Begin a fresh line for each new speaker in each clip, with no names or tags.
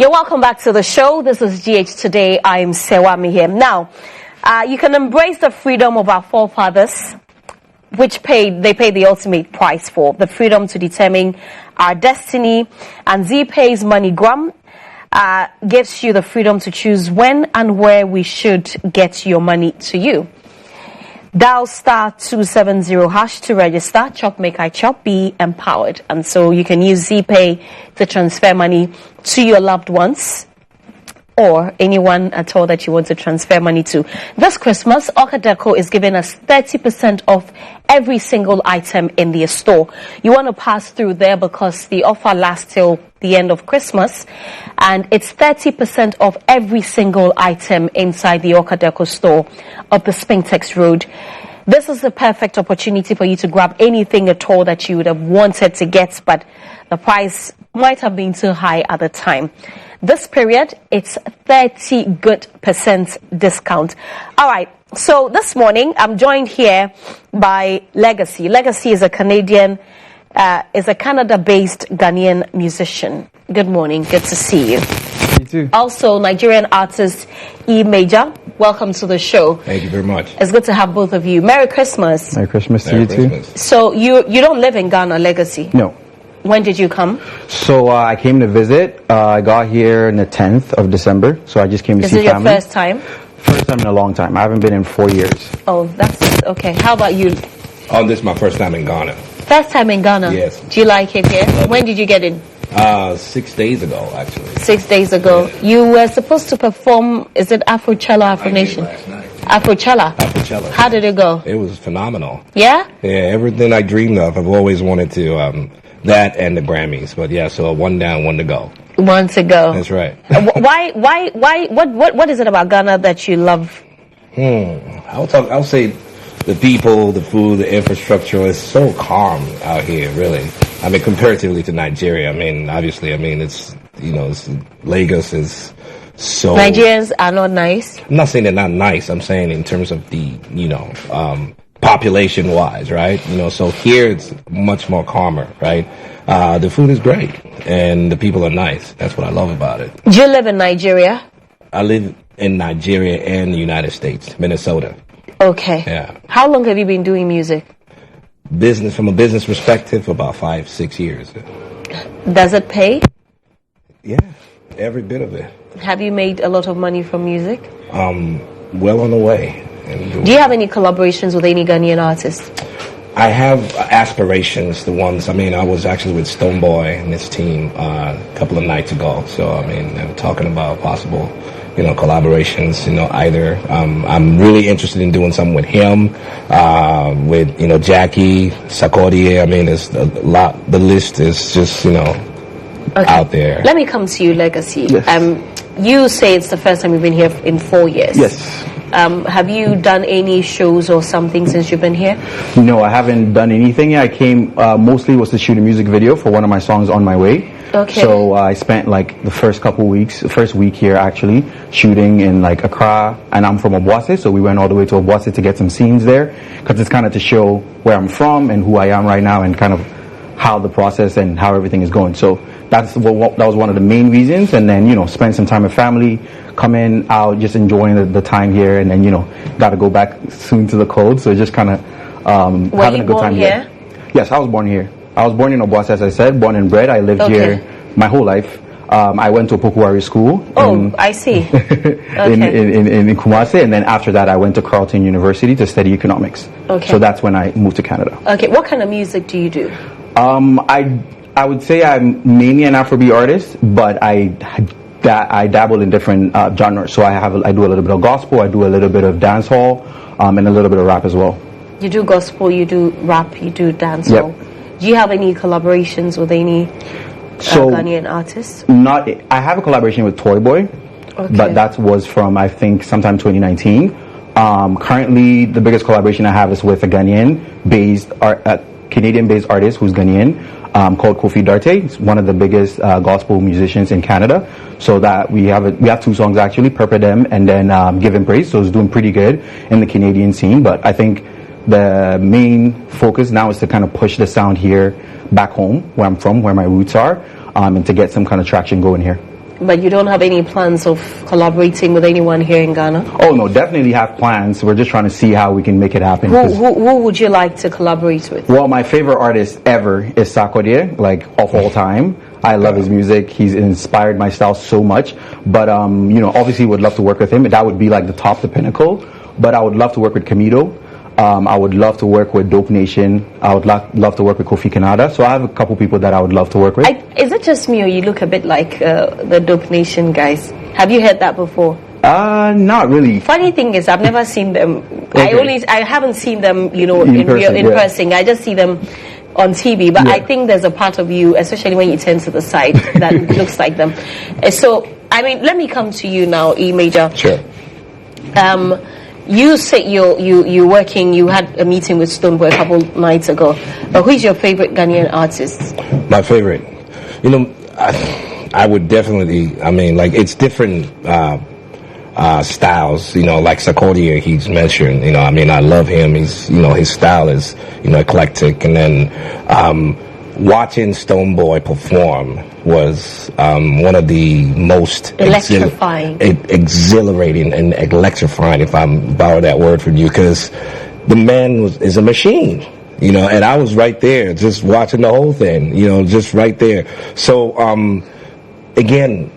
You're welcome back to the show. This is GH Today. I'm Sewami here. Now, you can embrace the freedom of our forefathers, which they paid the ultimate price for, the freedom to determine our destiny. And ZPay's MoneyGram gives you the freedom to choose when and where we should get your money to you. Dial *270# to register. Chop, make I chop, be empowered. And so you can use ZPay to transfer money to your loved ones or anyone at all that you want to transfer money to. This Christmas, Okadeco is giving us 30% off every single item in their store. You want to pass through there because the offer lasts till the end of Christmas, and it's 30% off every single item inside the Okadeco store up the Spintex Road. This is the perfect opportunity for you to grab anything at all that you would have wanted to get, but the price might have been too high at the time. This period, it's 30% discount. All right. So this morning, I'm joined here by Legacy. Legacy is a Canada-based Ghanaian musician. Good morning. Good to see you.
You too.
Also, Nigerian artist E Major. Welcome to the show.
Thank you very much.
It's good to have both of you. Merry Christmas.
Merry Christmas to you too.
So you don't live in Ghana, Legacy?
No.
When did you come?
So I came to visit. I got here on the 10th of December. So I just came to see family.
Is it your first time?
First time in a long time. I haven't been in 4 years.
Oh, that's okay. How about you?
Oh, this is my first time in Ghana.
First time in Ghana?
Yes.
Do you like it here? When did you get in?
6 days ago, actually.
6 days ago.
Yeah.
You were supposed to perform, is it Afrochella, Afro Nation?
Last night.
Afrochella?
Afrochella.
How did it go?
It was phenomenal.
Yeah?
Yeah, everything I dreamed of. I've always wanted to, that and the Grammys. But yeah, so one down, one to go.
One to go.
That's right.
What is it about Ghana that you love?
I'll say the people, the food, the infrastructure is so calm out here, really. I mean, comparatively to Nigeria, I mean, obviously, it's Lagos is so...
Nigerians are not nice?
I'm not saying they're not nice. I'm saying in terms of the, population-wise, right? So here it's much more calmer, right? The food is great, and the people are nice. That's what I love about it.
Do you live in Nigeria?
I live in Nigeria and the United States, Minnesota.
Okay.
Yeah.
How long have you been doing music?
From a business perspective, about 5-6 years.
Does it pay?
Yeah, every bit of it.
Have you made a lot of money from music?
Well on the way.
Do you have any collaborations with any Ghanaian artists?
I have aspirations. I was actually with Stonebwoy and his team a couple of nights ago. So, I'm talking about possible, collaborations, either. I'm really interested in doing something with him, with, Jackie, Sarkodie. There's a lot. The list is just, out there.
Let me come to you, Legacy.
Yes.
You say it's the first time you've been here in 4 years.
Yes.
Have you done any shows or something since you've been here?
No, I haven't done anything. I came mostly was to shoot a music video for one of my songs, On My Way.
Okay.
So I spent the first week here actually shooting in Accra, and I'm from Obuasi, so we went all the way to Obuasi to get some scenes there, because it's kind of to show where I'm from and who I am right now and kind of how the process and how everything is going. So that was one of the main reasons, and then spend some time with family, come in, out, just enjoying the time here, and then got to go back soon to the cold, so just kind of having a good time here. Yes, I was born here. I was born in Obuasi, as I said, born and bred. I lived here my whole life. I went to Opokuwari School.
I see.
in Kumasi, and then after that I went to Carleton University to study economics.
Okay.
So that's when I moved to Canada.
Okay, what kind of music do you do?
I would say I'm mainly an Afrobeat artist, but I dabble in different genres. So I do a little bit of gospel, I do a little bit of dancehall, and a little bit of rap as well.
You do gospel, you do rap, you do dancehall.
Yep.
Do you have any collaborations with any Ghanaian artists?
I have a collaboration with Toy Boy, but that was from I think sometime 2019. Currently, the biggest collaboration I have is with a Canadian-based artist who's Ghanaian, called Kofi Darte. He's one of the biggest gospel musicians in Canada. So that we have 2 songs actually, Purple Dem and then Give Him Praise. So it's doing pretty good in the Canadian scene. But I think the main focus now is to kind of push the sound here back home, where I'm from, where my roots are, and to get some kind of traction going here.
But you don't have any plans of collaborating with anyone here in Ghana?
Oh no, definitely have plans. We're just trying to see how we can make it happen.
Who would you like to collaborate with?
Well, my favorite artist ever is Sarkodie, like of all time. I love his music. He's inspired my style so much. But obviously would love to work with him. That would be like the top, the pinnacle. But I would love to work with Kamido. I would love to work with Dope Nation. I would love to work with Kofi Kanada. So I have a couple people that I would love to work with.
Is it just me, or you look a bit like the Dope Nation guys? Have you heard that before?
Not really.
Funny thing is, I've never seen them.
Okay.
I haven't seen them, in person. I just see them on TV. But I think there's a part of you, especially when you turn to the side, that looks like them. So, I mean, let me come to you now, E Major.
Sure.
You said you're working. You had a meeting with Stonebwoy a couple nights ago. But who is your favorite Ghanaian artist?
My favorite, I would definitely. I mean, like it's different styles. Like Sarkodie, he's mentioned. I love him. He's his style is eclectic. And then watching Stonebwoy perform was one of the most exhilarating and electrifying, if I borrow that word from you, because the man is a machine, and I was right there just watching the whole thing, just right there. So again,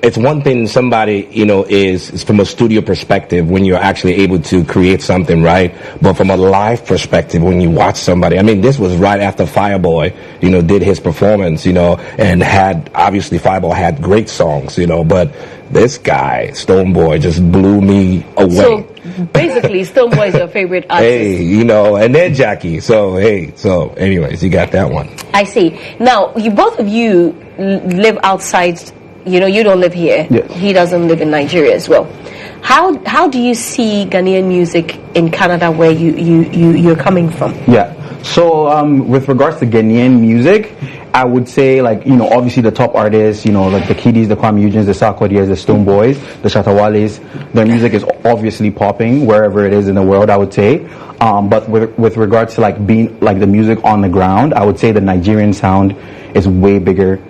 it's one thing somebody, is from a studio perspective when you're actually able to create something, right? But from a live perspective, when you watch somebody, I mean, this was right after Fireboy, did his performance, and obviously Fireboy had great songs, but this guy, Stonebwoy, just blew me away.
So basically, Stonebwoy is your favorite artist.
Hey, and then Jackie. So anyways, you got that one.
I see. Now, both of you live outside. You don't live here.
Yes.
He doesn't live in Nigeria as well. How do you see Ghanaian music in Canada, where you're coming from?
Yeah. So with regards to Ghanaian music, I would say obviously the top artists, like the Kiddies, the Kwame Eugenes, the Sarkodies, the Stonebwoys, the Shatawales, their music is obviously popping wherever it is in the world, I would say. But with regards to being the music on the ground, I would say the Nigerian sound is way bigger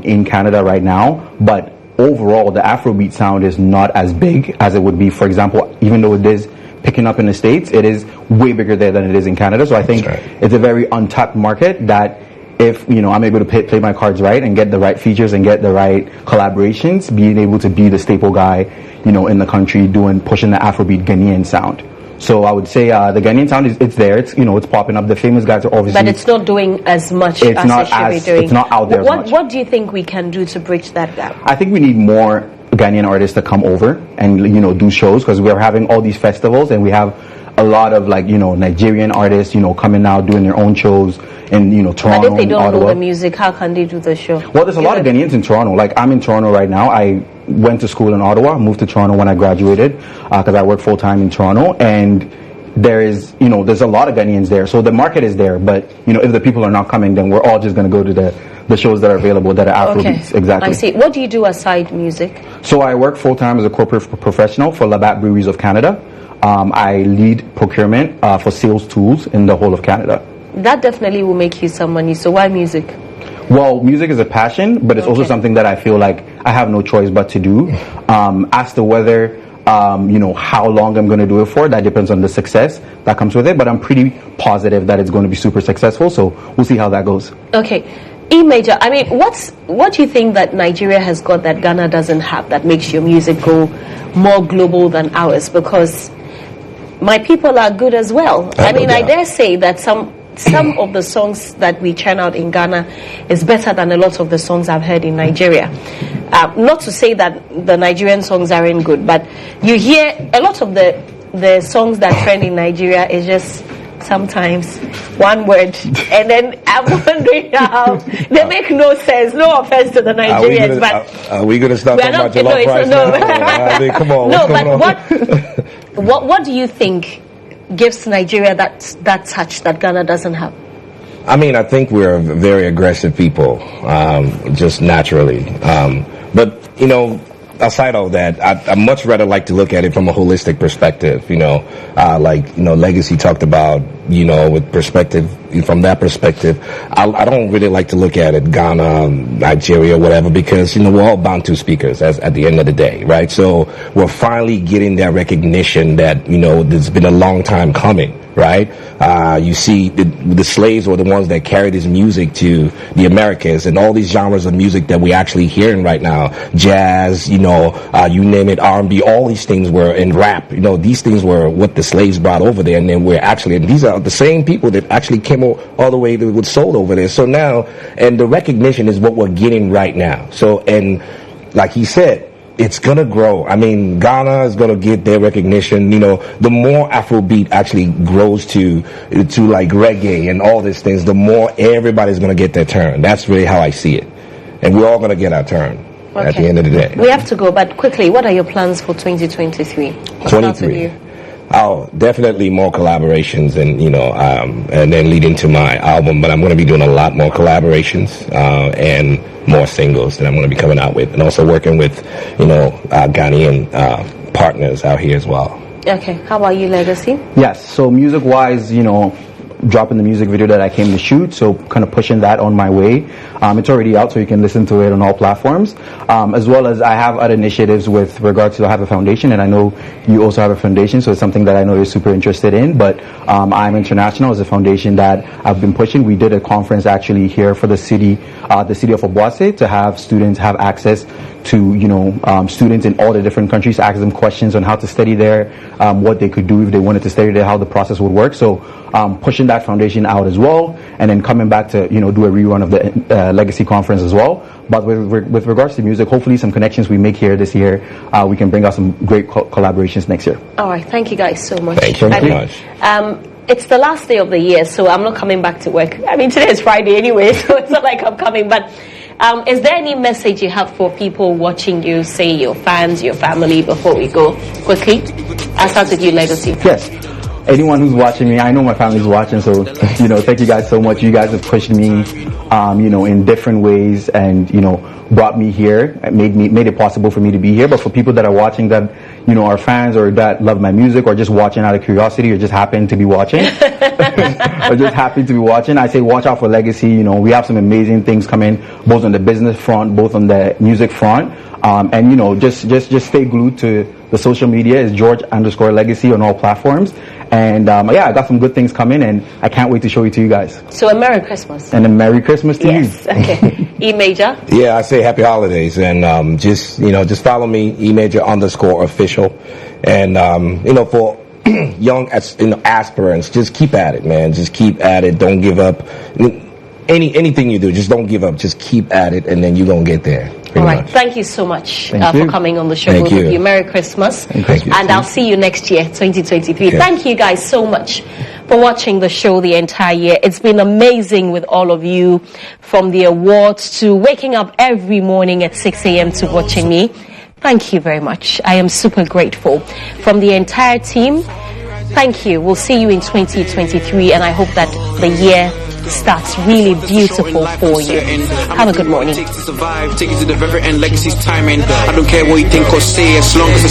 in Canada right now, but overall the Afrobeat sound is not as big as it would be, for example, even though it is picking up in the States, it is way bigger there than it is in Canada. So I think it's a very untapped market that if I'm able to play my cards right and get the right features and get the right collaborations, being able to be the staple guy in the country pushing the Afrobeat Ghanaian sound. So I would say the Ghanaian sound it's there. It's it's popping up. The famous guys are obviously,
but it's not doing as much as it should be doing.
It's not out there as much.
What do you think we can do to bridge that gap?
I think we need more Ghanaian artists to come over and do shows, because we're having all these festivals and we have a lot of Nigerian artists coming now doing their own shows in Toronto.
But if they don't
Ottawa.
know the music, how can they do the show?
Well, there's a lot of Ghanaians in Toronto. Like I'm in Toronto right now. I went to school in Ottawa, moved to Toronto when I graduated because I work full time in Toronto, and there's a lot of Ghanaians there. So the market is there, but if the people are not coming, then we're all just going to go to the shows that are available that are Afrobeats.
Okay.
Exactly.
I see. What do you do aside music?
So I work full time as a corporate professional for Labatt Breweries of Canada. I lead procurement for sales tools in the whole of Canada.
That definitely will make you some money. So why music?
Well, music is a passion, but it's also something that I feel like I have no choice but to do. As to whether how long I'm going to do it for, that depends on the success that comes with it, but I'm pretty positive that it's going to be super successful, so we'll see how that goes.
Okay. E Major, I mean, what do you think that Nigeria has got that Ghana doesn't have, that makes your music go more global than ours? Because my people are good as well. I dare say that some of the songs that we churn out in Ghana is better than a lot of the songs I've heard in Nigeria. Not to say that the Nigerian songs aren't good, but you hear a lot of the songs that trend in Nigeria is just sometimes one word, and then I'm wondering how they make no sense. No offense to the Nigerians, but
are we going to start talking about jollof rice?
No.
I mean, come on.
No, but what do you think gives Nigeria that touch that Ghana doesn't have?
I mean, I think we're very aggressive people, just naturally. But aside of that, I much rather like to look at it from a holistic perspective. Legacy talked about with perspective, from that perspective, I don't really like to look at it, Ghana, Nigeria, whatever, because, we're all Bantu speakers at the end of the day, right? So we're finally getting that recognition that, it's been a long time coming, right? You see the slaves were the ones that carried this music to the Americas, and all these genres of music that we actually hearing right now, jazz, you name it, R&B, all these things were in rap, these things were what the slaves brought over there, and then and these are the same people that actually came all the way with soul over there. So now, and the recognition is what we're getting right now. So, and like he said, it's gonna grow. I mean, Ghana is gonna get their recognition. The more Afrobeat actually grows to like reggae and all these things, the more everybody's gonna get their turn. That's really how I see it, and we're all gonna get our turn at the end of the day.
We have to go, but quickly, what are your plans for 2023?
23. Oh, definitely more collaborations, and and then leading to my album. But I'm going to be doing a lot more collaborations and more singles that I'm going to be coming out with, and also working with Ghanaian partners out here as well.
Okay, how about you, Legacy?
Yes, so music-wise, dropping the music video that I came to shoot, so kind of pushing that on my way. It's already out, so you can listen to it on all platforms. As well as I have other initiatives with regards to, I have a foundation, and I know you also have a foundation, so it's something that I know you're super interested in. But I'm International is a foundation that I've been pushing. We did a conference actually here for the city of Obuasi, to have students have access to, students in all the different countries, ask them questions on how to study there, what they could do if they wanted to study there, how the process would work. So pushing that foundation out as well, and then coming back to, do a rerun of the Legacy Conference as well. But with regards to music, hopefully some connections we make here this year, we can bring out some great collaborations next year.
All right, thank you guys so much.
Thank you very much.
It's the last day of the year, so I'm not coming back to work. I mean, today is Friday anyway, so it's not like I'm coming, but is there any message you have for people watching you, say your fans, your family, before we go? Quickly, I'll start with you, Legacy.
Yes. Anyone who's watching me, I know my family's watching, so, thank you guys so much. You guys have pushed me, in different ways, and, brought me here, made it possible for me to be here. But for people that are watching that, are fans, or that love my music, or just watching out of curiosity, or just happen to be watching, I say watch out for Legacy. We have some amazing things coming, both on the business front, both on the music front. And just stay glued to the social media. Is George_Legacy on all platforms. And I got some good things coming, and I can't wait to show it to you guys.
So a Merry Christmas.
And a Merry Christmas to you.
Yes, okay. E Major?
Yeah, I say happy holidays, and just follow me, E_Major_official. And for young aspirants, just keep at it, man. Just keep at it. Don't give up. Anything you do, just don't give up. Just keep at it, and then you're gonna get there.
All right. Thank you so much for coming on the show.
Thank you.
Merry Christmas.
Thank you.
And I'll see you next year, 2023.
Okay.
Thank you guys so much for watching the show the entire year. It's been amazing with all of you, from the awards to waking up every morning at 6 a.m. to watching me. Thank you very much. I am super grateful. From the entire team, thank you. We'll see you in 2023, and I hope that the year starts really beautiful for you. Have a good morning.
Take to survive, take you to the very end, Legacy's timing. I don't care what you think or say, as long as